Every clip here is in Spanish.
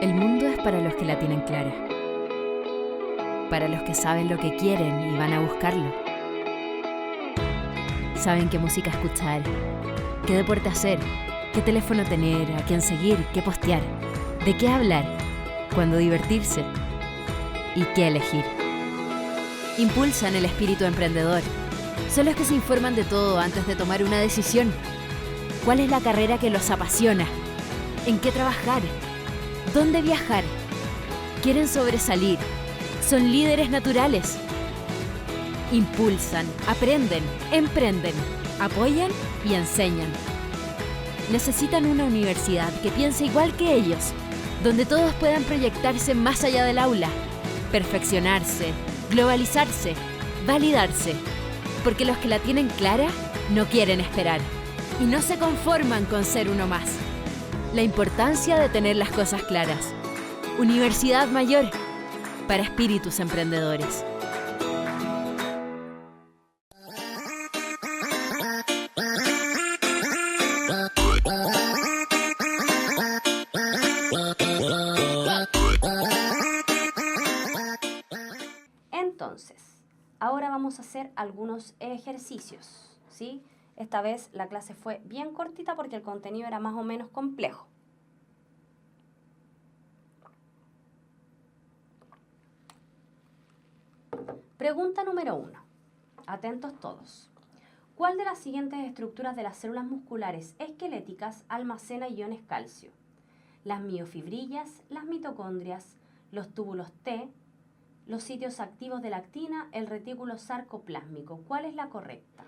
El mundo es para los que la tienen clara, para los que saben lo que quieren y van a buscarlo. Saben qué música escuchar, qué deporte hacer, qué teléfono tener, a quién seguir, qué postear, de qué hablar, cuándo divertirse y qué elegir. Impulsan el espíritu emprendedor. Son los que se informan de todo antes de tomar una decisión. ¿Cuál es la carrera que los apasiona? ¿En qué trabajar? ¿Dónde viajar? Quieren sobresalir. Son líderes naturales. Impulsan, aprenden, emprenden, apoyan y enseñan. Necesitan una universidad que piense igual que ellos, donde todos puedan proyectarse más allá del aula, perfeccionarse, globalizarse, validarse, porque los que la tienen clara no quieren esperar y no se conforman con ser uno más. La importancia de tener las cosas claras. Universidad Mayor, para espíritus emprendedores. Entonces, ahora vamos a hacer algunos ejercicios, ¿sí? Esta vez la clase fue bien cortita porque el contenido era más o menos complejo. Pregunta número 1. Atentos todos. ¿Cuál de las siguientes estructuras de las células musculares esqueléticas almacena iones calcio? Las miofibrillas, las mitocondrias, los túbulos T, los sitios activos de la actina, el retículo sarcoplásmico. ¿Cuál es la correcta?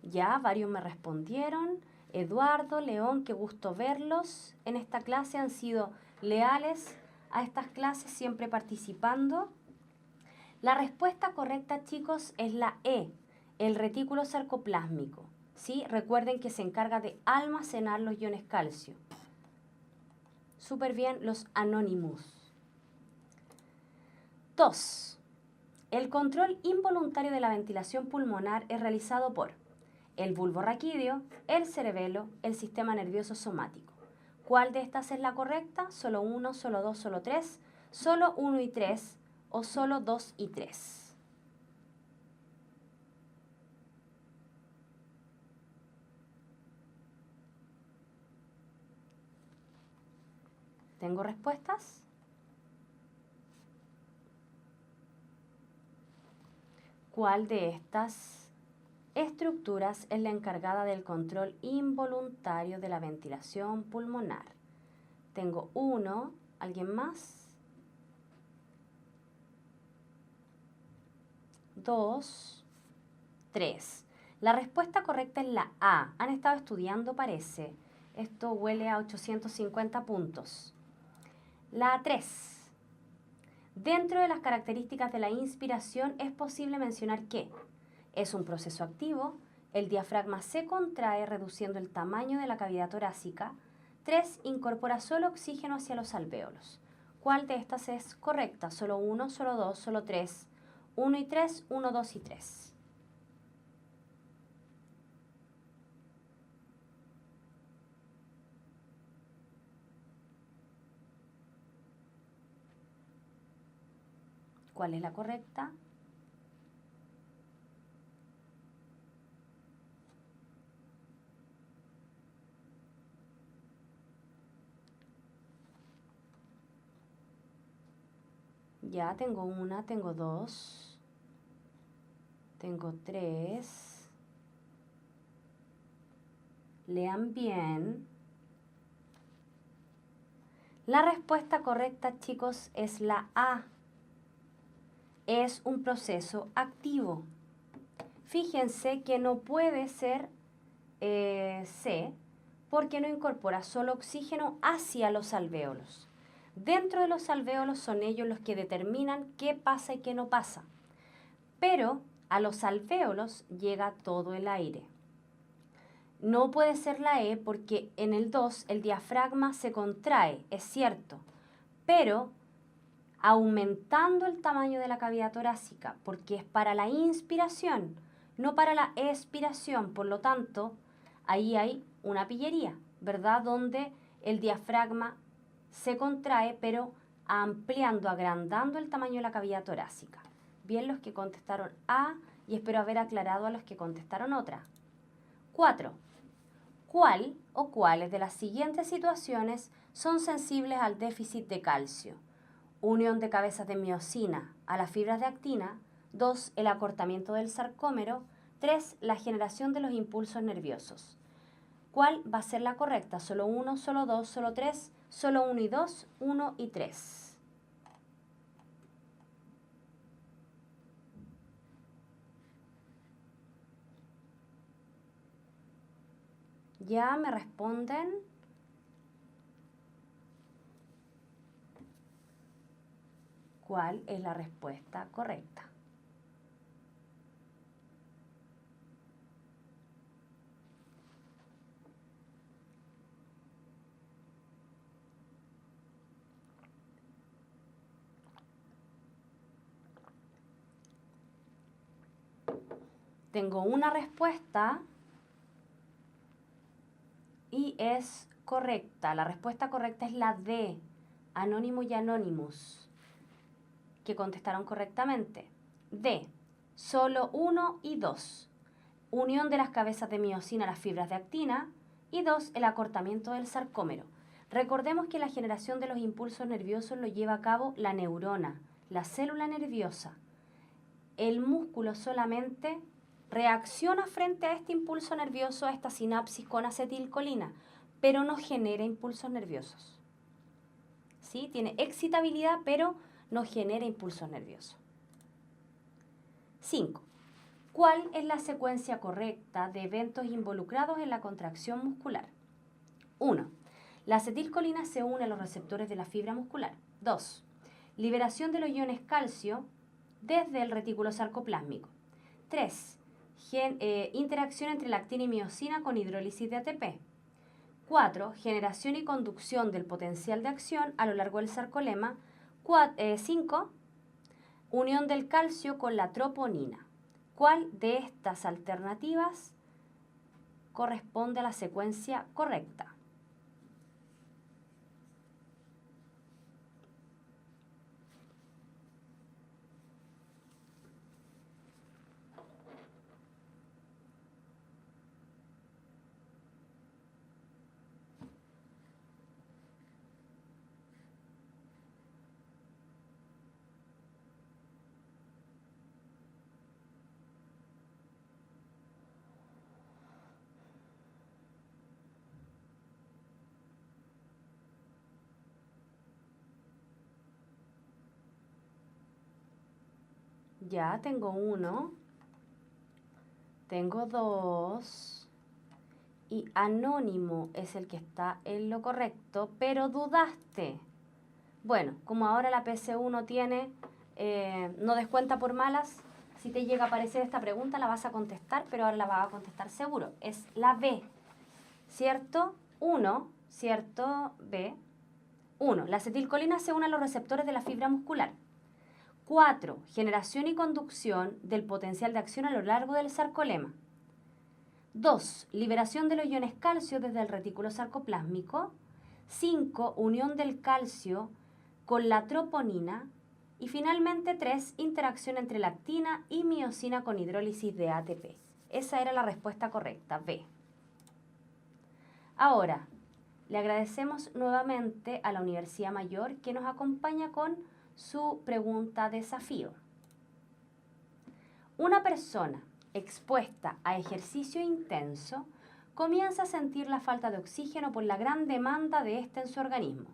Ya, varios me respondieron. Eduardo, León, qué gusto verlos. En esta clase han sido leales a estas clases, siempre participando. La respuesta correcta, chicos, es la E, el retículo sarcoplásmico. ¿Sí? Recuerden que se encarga de almacenar los iones calcio. Súper bien, los Anonymous. 2. El control involuntario de la ventilación pulmonar es realizado por el bulbo raquídeo, el cerebelo, el sistema nervioso somático. ¿Cuál de estas es la correcta? ¿Solo 1, solo 2, solo 3? ¿Solo 1 y 3? ¿O solo 2 y 3? ¿Tengo respuestas? ¿Cuál de estas estructuras es la encargada del control involuntario de la ventilación pulmonar? Tengo 1, ¿alguien más? 2, 3. La respuesta correcta es la A. Han estado estudiando, parece. Esto huele a 850 puntos. La 3. Dentro de las características de la inspiración es posible mencionar que es un proceso activo, el diafragma se contrae reduciendo el tamaño de la cavidad torácica. 3. Incorpora solo oxígeno hacia los alvéolos. ¿Cuál de estas es correcta? ¿Solo 1, solo 2, solo 3? 1 y 3, 1, 2 y 3. ¿Cuál es la correcta? Ya tengo 1, tengo 2, tengo 3. Lean bien. La respuesta correcta, chicos, es la A. Es un proceso activo. Fíjense que no puede ser C porque no incorpora solo oxígeno hacia los alvéolos. Dentro de los alvéolos son ellos los que determinan qué pasa y qué no pasa. Pero a los alvéolos llega todo el aire. No puede ser la E porque en el 2 el diafragma se contrae, es cierto, pero aumentando el tamaño de la cavidad torácica, porque es para la inspiración, no para la expiración. Por lo tanto, ahí hay una pillería, ¿verdad? Donde el diafragma se contrae, pero ampliando, agrandando el tamaño de la cavidad torácica. Bien los que contestaron A, y espero haber aclarado a los que contestaron otra. 4. ¿Cuál o cuáles de las siguientes situaciones son sensibles al déficit de calcio? Unión de cabezas de miosina a las fibras de actina. 2. El acortamiento del sarcómero. 3. La generación de los impulsos nerviosos. ¿Cuál va a ser la correcta? ¿Solo 1, solo 2, solo 3, solo 1 y 2, 1 y 3? Ya me responden. ¿Cuál es la respuesta correcta? Tengo una respuesta y es correcta. La respuesta correcta es la D, Anónimo y Anonymous, que contestaron correctamente. D, solo 1 y 2. Unión de las cabezas de miosina a las fibras de actina. Y 2, el acortamiento del sarcómero. Recordemos que la generación de los impulsos nerviosos lo lleva a cabo la neurona, la célula nerviosa. El músculo solamente reacciona frente a este impulso nervioso, a esta sinapsis con acetilcolina, pero no genera impulsos nerviosos. ¿Sí? Tiene excitabilidad, pero no genera impulsos nerviosos. 5. ¿Cuál es la secuencia correcta de eventos involucrados en la contracción muscular? 1. La acetilcolina se une a los receptores de la fibra muscular. 2. Liberación de los iones calcio desde el retículo sarcoplásmico. 3. Interacción entre la actina y miosina con hidrólisis de ATP. 4. Generación y conducción del potencial de acción a lo largo del sarcolema. 5. Unión del calcio con la troponina. ¿Cuál de estas alternativas corresponde a la secuencia correcta? Ya tengo 1, tengo 2 y Anónimo es el que está en lo correcto, pero dudaste. Bueno, como ahora la PC1 tiene, no descuenta por malas, si te llega a aparecer esta pregunta la vas a contestar, pero ahora la vas a contestar seguro. Es la B, ¿cierto? 1, ¿cierto? B. 1. La acetilcolina se une a los receptores de la fibra muscular. 4. Generación y conducción del potencial de acción a lo largo del sarcolema. 2. Liberación de los iones calcio desde el retículo sarcoplásmico. 5. Unión del calcio con la troponina. Y finalmente 3. Interacción entre la actina y miosina con hidrólisis de ATP. Esa era la respuesta correcta, B. Ahora, le agradecemos nuevamente a la Universidad Mayor que nos acompaña con su pregunta desafío. Una persona expuesta a ejercicio intenso comienza a sentir la falta de oxígeno por la gran demanda de este en su organismo.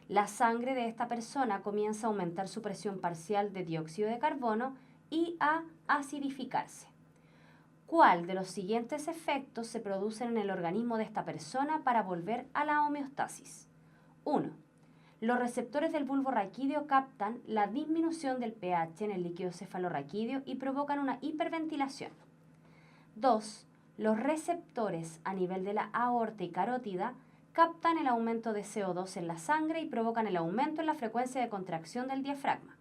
La sangre de esta persona comienza a aumentar su presión parcial de dióxido de carbono y a acidificarse. ¿Cuál de los siguientes efectos se producen en el organismo de esta persona para volver a la homeostasis? 1. Los receptores del bulbo raquídeo captan la disminución del pH en el líquido cefalorraquídeo y provocan una hiperventilación. 2. Los receptores a nivel de la aorta y carótida captan el aumento de CO2 en la sangre y provocan el aumento en la frecuencia de contracción del diafragma.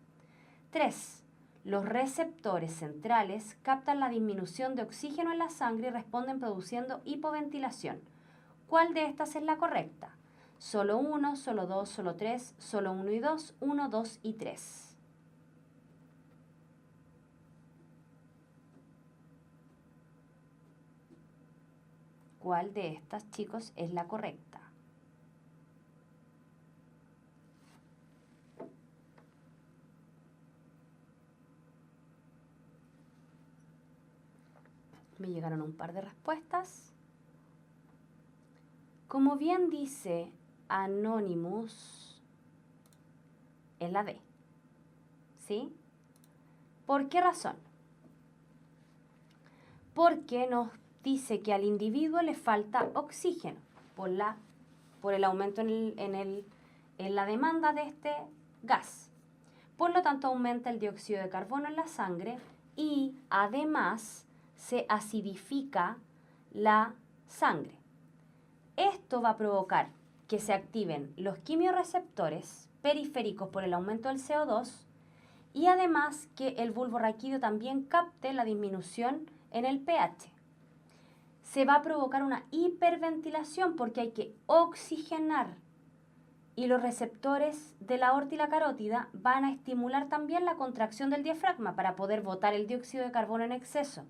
3. Los receptores centrales captan la disminución de oxígeno en la sangre y responden produciendo hipoventilación. ¿Cuál de estas es la correcta? Solo 1, solo 2, solo 3, solo 1 y 2, 1, 2 y 3. ¿Cuál de estas, chicos, es la correcta? Me llegaron un par de respuestas. Como bien dice Anonymous, es la D. ¿Sí? ¿Por qué razón? Porque nos dice que al individuo le falta oxígeno por el aumento en la demanda de este gas. Por lo tanto, aumenta el dióxido de carbono en la sangre y además se acidifica la sangre. Esto va a provocar que se activen los quimiorreceptores periféricos por el aumento del CO2 y además que el bulbo raquídeo también capte la disminución en el pH. Se va a provocar una hiperventilación porque hay que oxigenar y los receptores de la aorta y la carótida van a estimular también la contracción del diafragma para poder botar el dióxido de carbono en exceso.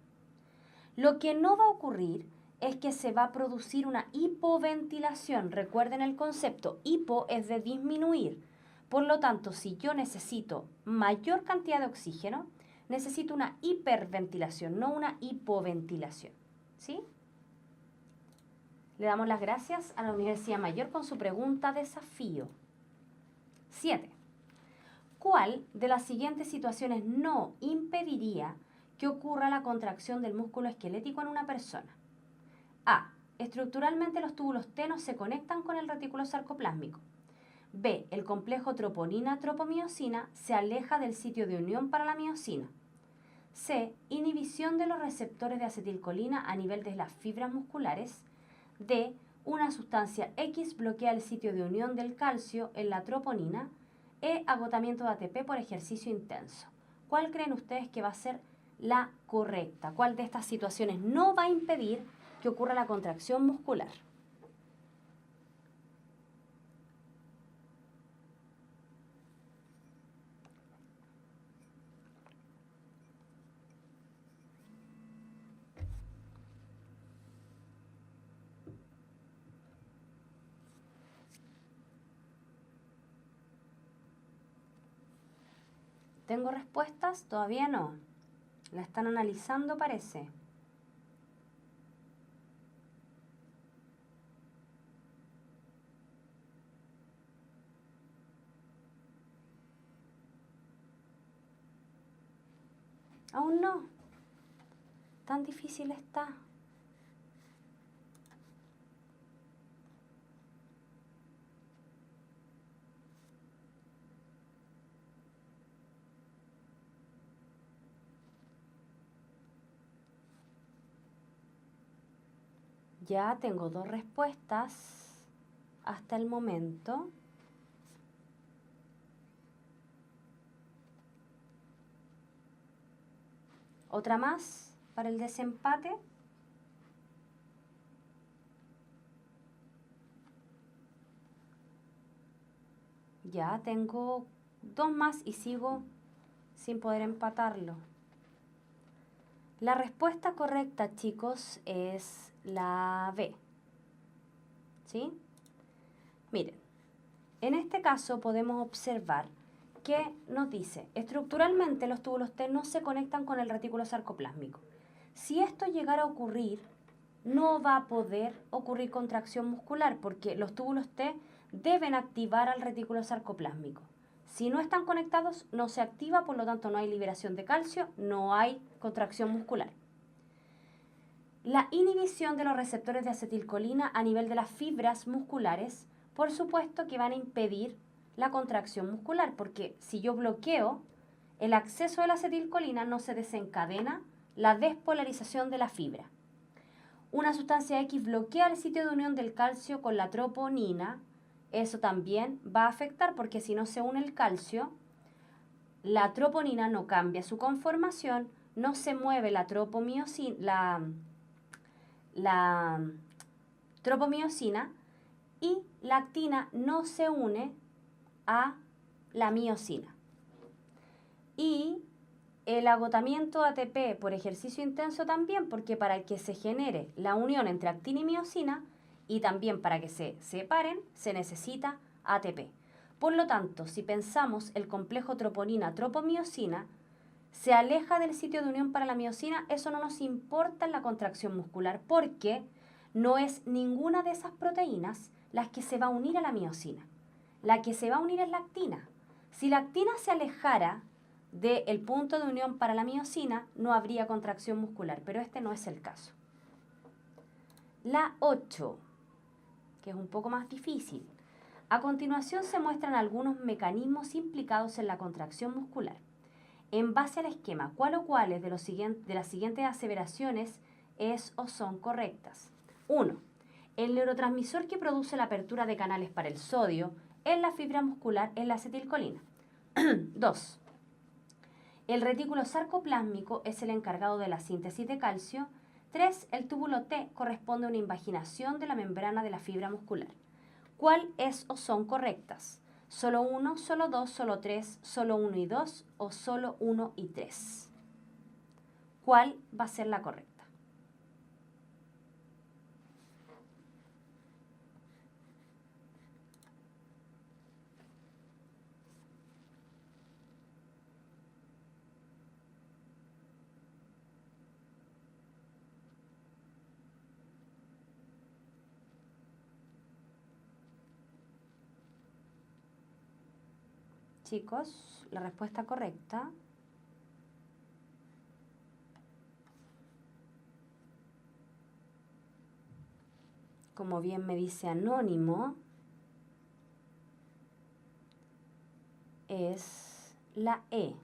Lo que no va a ocurrir es que se va a producir una hipoventilación. Recuerden el concepto, hipo es de disminuir. Por lo tanto, si yo necesito mayor cantidad de oxígeno, necesito una hiperventilación, no una hipoventilación. ¿Sí? Le damos las gracias a la Universidad Mayor con su pregunta desafío. 7. ¿Cuál de las siguientes situaciones no impediría que ocurra la contracción del músculo esquelético en una persona? A. Estructuralmente los túbulos T no se conectan con el retículo sarcoplásmico. B. El complejo troponina-tropomiosina se aleja del sitio de unión para la miosina. C. Inhibición de los receptores de acetilcolina a nivel de las fibras musculares. D. Una sustancia X bloquea el sitio de unión del calcio en la troponina. E. Agotamiento de ATP por ejercicio intenso. ¿Cuál creen ustedes que va a ser la correcta? ¿Cuál de estas situaciones no va a impedir que ocurra la contracción muscular? ¿Tengo respuestas? Todavía no. La están analizando, parece. Aún no. Tan difícil está. Ya tengo 2 respuestas hasta el momento. Otra más para el desempate. Ya tengo 2 más y sigo sin poder empatarlo. La respuesta correcta, chicos, es la B. ¿Sí? Miren, en este caso podemos observar que nos dice, estructuralmente los túbulos T no se conectan con el retículo sarcoplásmico. Si esto llegara a ocurrir, no va a poder ocurrir contracción muscular porque los túbulos T deben activar al retículo sarcoplásmico. Si no están conectados, no se activa, por lo tanto no hay liberación de calcio, no hay contracción muscular. La inhibición de los receptores de acetilcolina a nivel de las fibras musculares, por supuesto que van a impedir la contracción muscular, porque si yo bloqueo el acceso de la acetilcolina, no se desencadena la despolarización de la fibra. Una sustancia X bloquea el sitio de unión del calcio con la troponina. Eso también va a afectar porque si no se une el calcio, la troponina no cambia su conformación, no se mueve la tropomiosina y la actina no se une a la miosina. Y el agotamiento ATP por ejercicio intenso también, porque para que se genere la unión entre actina y miosina y también para que se separen, se necesita ATP. Por lo tanto, si pensamos el complejo troponina-tropomiosina, se aleja del sitio de unión para la miosina, eso no nos importa en la contracción muscular porque no es ninguna de esas proteínas las que se va a unir a la miosina. La que se va a unir es la actina. Si la actina se alejara del punto de unión para la miosina, no habría contracción muscular, pero este no es el caso. La 8, que es un poco más difícil. A continuación se muestran algunos mecanismos implicados en la contracción muscular. En base al esquema, ¿cuál o cuáles de las siguientes aseveraciones es o son correctas? 1. El neurotransmisor que produce la apertura de canales para el sodio en la fibra muscular es la acetilcolina. 2. El retículo sarcoplásmico es el encargado de la síntesis de calcio. 3. El túbulo T corresponde a una invaginación de la membrana de la fibra muscular. ¿Cuál es o son correctas? ¿Solo 1, solo 2, solo 3, solo 1 y 2 o solo 1 y 3? ¿Cuál va a ser la correcta? Chicos, la respuesta correcta como bien me dice Anónimo, es la E.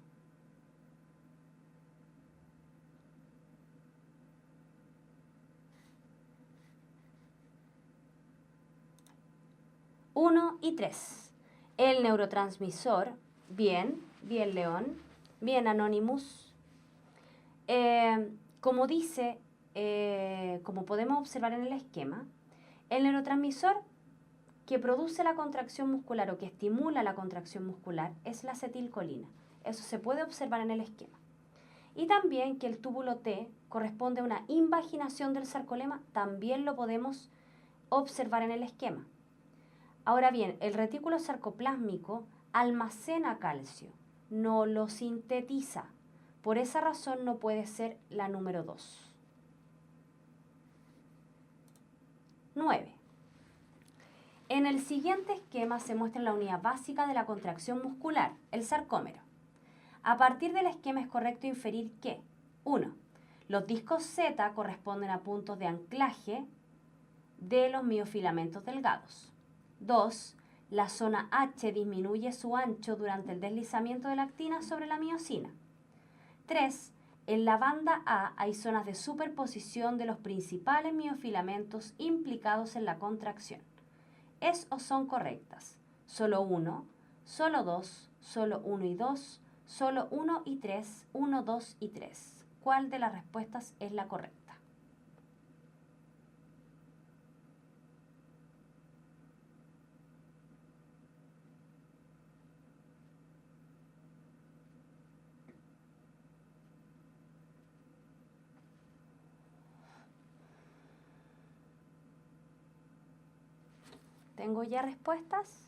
Uno y 3. El neurotransmisor, bien, bien León, bien Anonymous. Como dice, como podemos observar en el esquema, el neurotransmisor que produce la contracción muscular o que estimula la contracción muscular es la acetilcolina. Eso se puede observar en el esquema. Y también que el túbulo T corresponde a una invaginación del sarcolema, también lo podemos observar en el esquema. Ahora bien, el retículo sarcoplásmico almacena calcio, no lo sintetiza. Por esa razón no puede ser la número 2. 9. En el siguiente esquema se muestra la unidad básica de la contracción muscular, el sarcómero. A partir del esquema es correcto inferir que 1. Los discos Z corresponden a puntos de anclaje de los miofilamentos delgados. 2. La zona H disminuye su ancho durante el deslizamiento de la actina sobre la miosina. 3. En la banda A hay zonas de superposición de los principales miofilamentos implicados en la contracción. ¿Es o son correctas? Solo 1, solo 2, solo 1 y 2, solo 1 y 3, 1, 2 y 3. ¿Cuál de las respuestas es la correcta? ¿Tengo ya respuestas?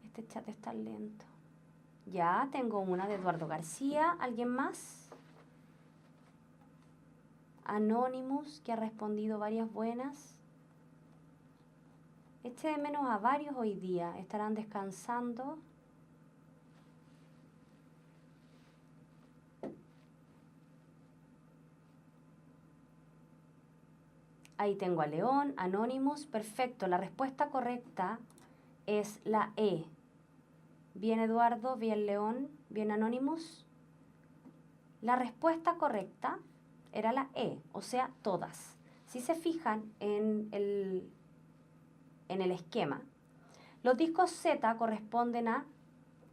Este chat está lento. Ya, tengo una de Eduardo García. ¿Alguien más? Anonymous, que ha respondido varias buenas. Eché de menos a varios hoy día. ¿Estarán descansando? Ahí tengo a León, Anonymous. Perfecto, la respuesta correcta es la E. Bien Eduardo, bien León, bien Anonymous. La respuesta correcta era la E, o sea, todas. Si se fijan en el esquema, los discos Z corresponden a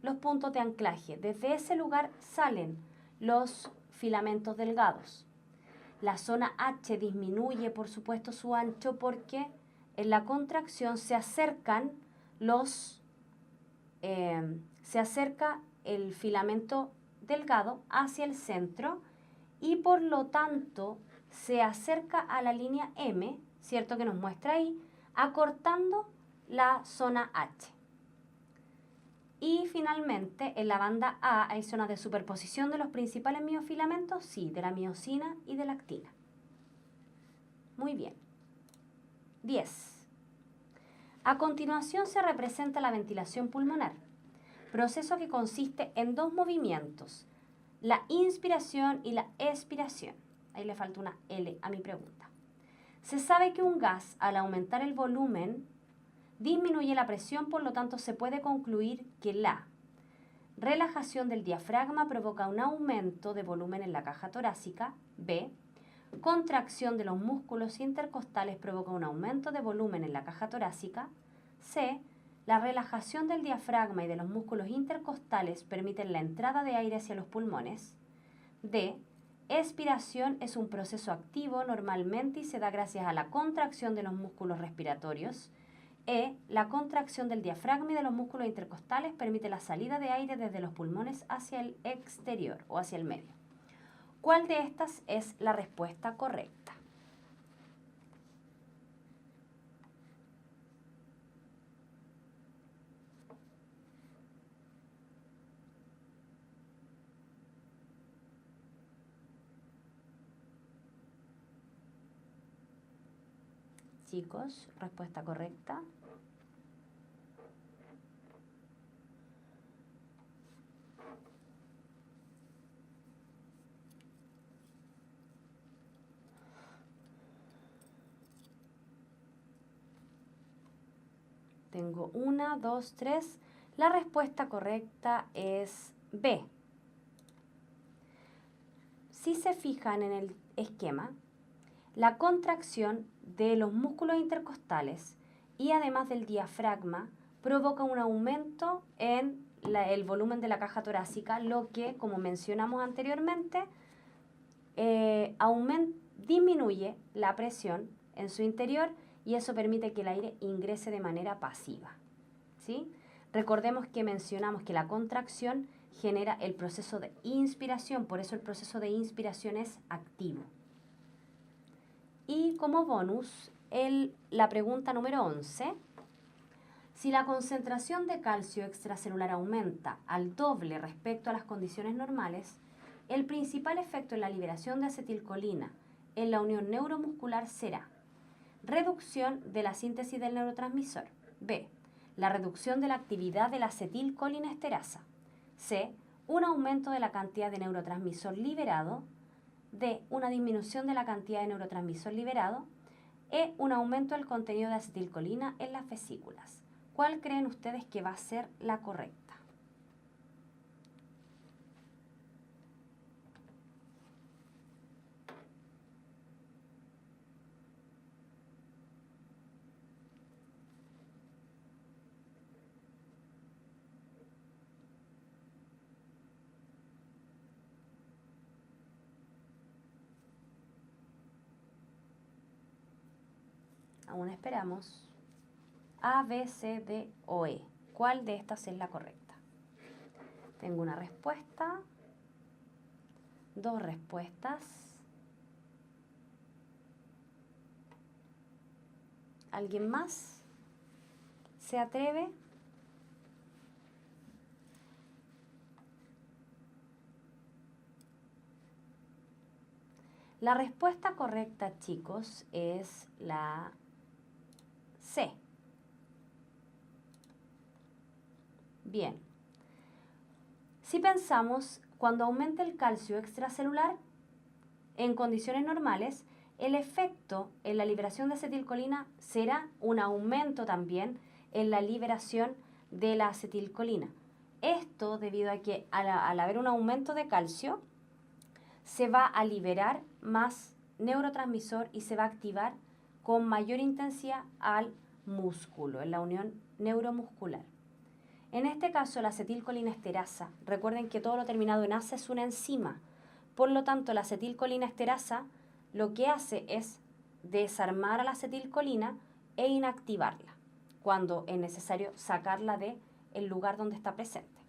los puntos de anclaje. Desde ese lugar salen los filamentos delgados. La zona H disminuye, por supuesto, su ancho porque en la contracción se acerca el filamento delgado hacia el centro y por lo tanto se acerca a la línea M, ¿cierto? Que nos muestra ahí, acortando la zona H. Y finalmente, en la banda A hay zonas de superposición de los principales miofilamentos, sí, de la miosina y de la actina. Muy bien. 10. A continuación se representa la ventilación pulmonar, proceso que consiste en dos movimientos, la inspiración y la expiración. Ahí le falta una L a mi pregunta. Se sabe que un gas, al aumentar el volumen, disminuye la presión, por lo tanto se puede concluir que la relajación del diafragma provoca un aumento de volumen en la caja torácica. B. Contracción de los músculos intercostales provoca un aumento de volumen en la caja torácica. C. La relajación del diafragma y de los músculos intercostales permiten la entrada de aire hacia los pulmones. D. Expiración es un proceso activo normalmente y se da gracias a la contracción de los músculos respiratorios. E. La contracción del diafragma y de los músculos intercostales permite la salida de aire desde los pulmones hacia el exterior o hacia el medio. ¿Cuál de estas es la respuesta correcta? Chicos, respuesta correcta. Tengo 1, 2, 3. La respuesta correcta es B. Si se fijan en el esquema, la contracción de los músculos intercostales y además del diafragma provoca un aumento en el volumen de la caja torácica, lo que, como mencionamos anteriormente, disminuye la presión en su interior y eso permite que el aire ingrese de manera pasiva, ¿sí? Recordemos que mencionamos que la contracción genera el proceso de inspiración, por eso el proceso de inspiración es activo. Y como bonus, la pregunta número 11. Si la concentración de calcio extracelular aumenta al doble respecto a las condiciones normales, el principal efecto en la liberación de acetilcolina en la unión neuromuscular será reducción de la síntesis del neurotransmisor. B. La reducción de la actividad de la acetilcolinesterasa. C. Un aumento de la cantidad de neurotransmisor liberado. D. Una disminución de la cantidad de neurotransmisor liberado. E. Un aumento del contenido de acetilcolina en las vesículas. ¿Cuál creen ustedes que va a ser la correcta? Aún esperamos. A, B, C, D o E. ¿Cuál de estas es la correcta? Tengo una respuesta, dos respuestas. ¿Alguien más se atreve? La respuesta correcta, chicos, es la C. Bien. Si pensamos, cuando aumenta el calcio extracelular, en condiciones normales, el efecto en la liberación de acetilcolina será un aumento también en la liberación de la acetilcolina. Esto debido a que al haber un aumento de calcio, se va a liberar más neurotransmisor y se va a activar con mayor intensidad al músculo, en la unión neuromuscular. En este caso, la acetilcolinesterasa, recuerden que todo lo terminado en asa es una enzima. Por lo tanto, la acetilcolinesterasa lo que hace es desarmar a la acetilcolina e inactivarla cuando es necesario sacarla del lugar donde está presente.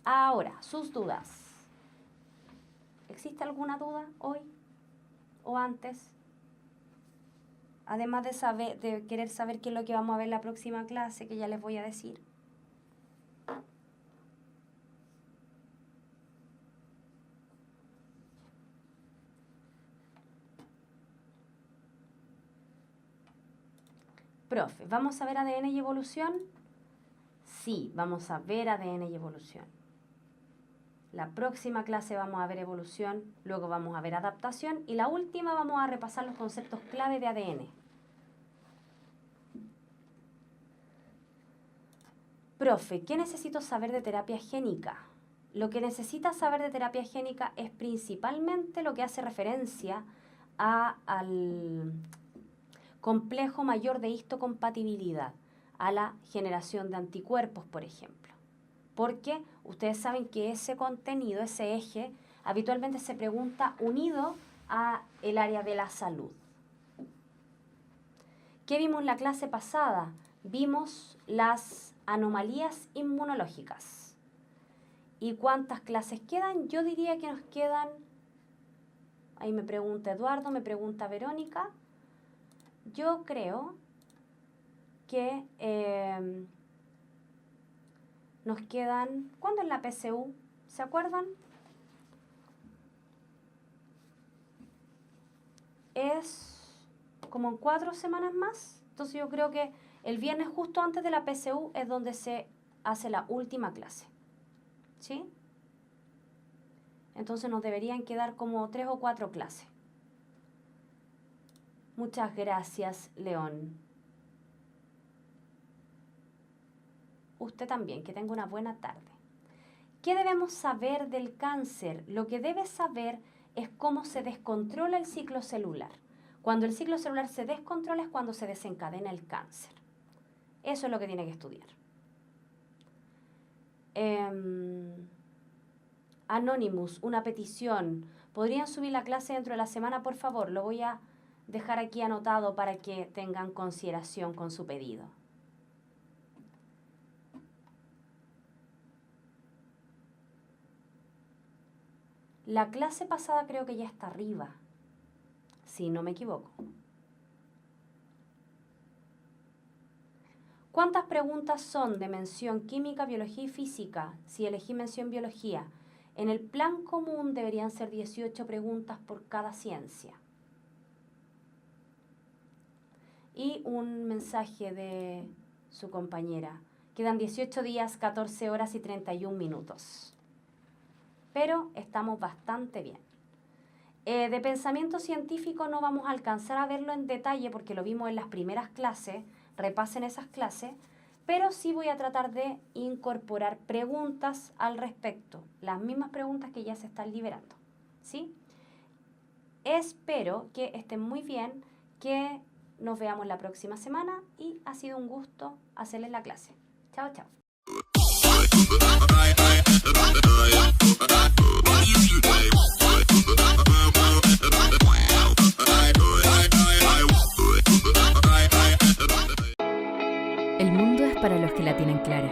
Ahora, sus dudas. ¿Existe alguna duda hoy o antes? Además de querer saber qué es lo que vamos a ver en la próxima clase, que ya les voy a decir. Profe, ¿vamos a ver ADN y evolución? Sí, vamos a ver ADN y evolución. La próxima clase vamos a ver evolución, luego vamos a ver adaptación y la última vamos a repasar los conceptos clave de ADN. Profe, ¿qué necesito saber de terapia génica? Lo que necesitas saber de terapia génica es principalmente lo que hace referencia al complejo mayor de histocompatibilidad, a la generación de anticuerpos, por ejemplo. Porque ustedes saben que ese contenido, ese eje, habitualmente se pregunta unido a el área de la salud. ¿Qué vimos en la clase pasada? Vimos las anomalías inmunológicas. ¿Y cuántas clases quedan? Yo diría que nos quedan, ahí me pregunta Eduardo, me pregunta Verónica, yo creo que nos quedan, ¿cuándo es la PSU? ¿Se acuerdan? Es como en 4 semanas más. Entonces yo creo que el viernes justo antes de la PSU es donde se hace la última clase. ¿Sí? Entonces nos deberían quedar como 3 o 4 clases. Muchas gracias, León. Usted también, que tenga una buena tarde. ¿Qué debemos saber del cáncer? Lo que debes saber es cómo se descontrola el ciclo celular. Cuando el ciclo celular se descontrola es cuando se desencadena el cáncer. Eso es lo que tiene que estudiar. Anonymous, una petición. ¿Podrían subir la clase dentro de la semana, por favor? Lo voy a dejar aquí anotado para que tengan consideración con su pedido. La clase pasada creo que ya está arriba, si no me equivoco. ¿Cuántas preguntas son de mención química, biología y física? Si elegí mención biología. En el plan común deberían ser 18 preguntas por cada ciencia. Y un mensaje de su compañera. Quedan 18 días, 14 horas y 31 minutos. Pero estamos bastante bien. De pensamiento científico no vamos a alcanzar a verlo en detalle porque lo vimos en las primeras clases. Repasen esas clases. Pero sí voy a tratar de incorporar preguntas al respecto. Las mismas preguntas que ya se están liberando. ¿Sí? Espero que estén muy bien, que nos veamos la próxima semana y ha sido un gusto hacerles la clase. Chao, chao. El mundo es para los que la tienen clara,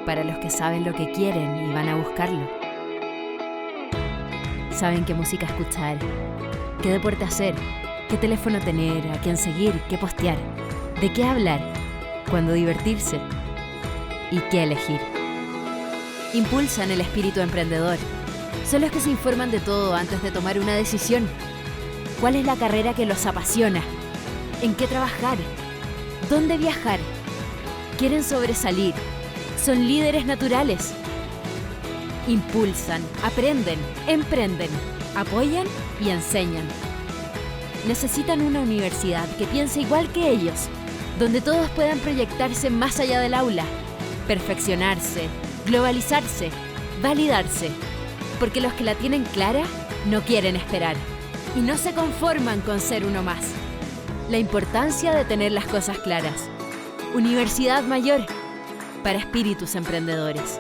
para los que saben lo que quieren y van a buscarlo. Saben qué música escuchar, qué deporte hacer, qué teléfono tener, a quién seguir, qué postear, de qué hablar, cuándo divertirse y qué elegir. Impulsan el espíritu emprendedor. Son los que se informan de todo antes de tomar una decisión. ¿Cuál es la carrera que los apasiona? ¿En qué trabajar? ¿Dónde viajar? Quieren sobresalir. Son líderes naturales. Impulsan, aprenden, emprenden, apoyan y enseñan. Necesitan una universidad que piense igual que ellos, donde todos puedan proyectarse más allá del aula, perfeccionarse, globalizarse, validarse, porque los que la tienen clara no quieren esperar y no se conforman con ser uno más. La importancia de tener las cosas claras. Universidad Mayor, para espíritus emprendedores.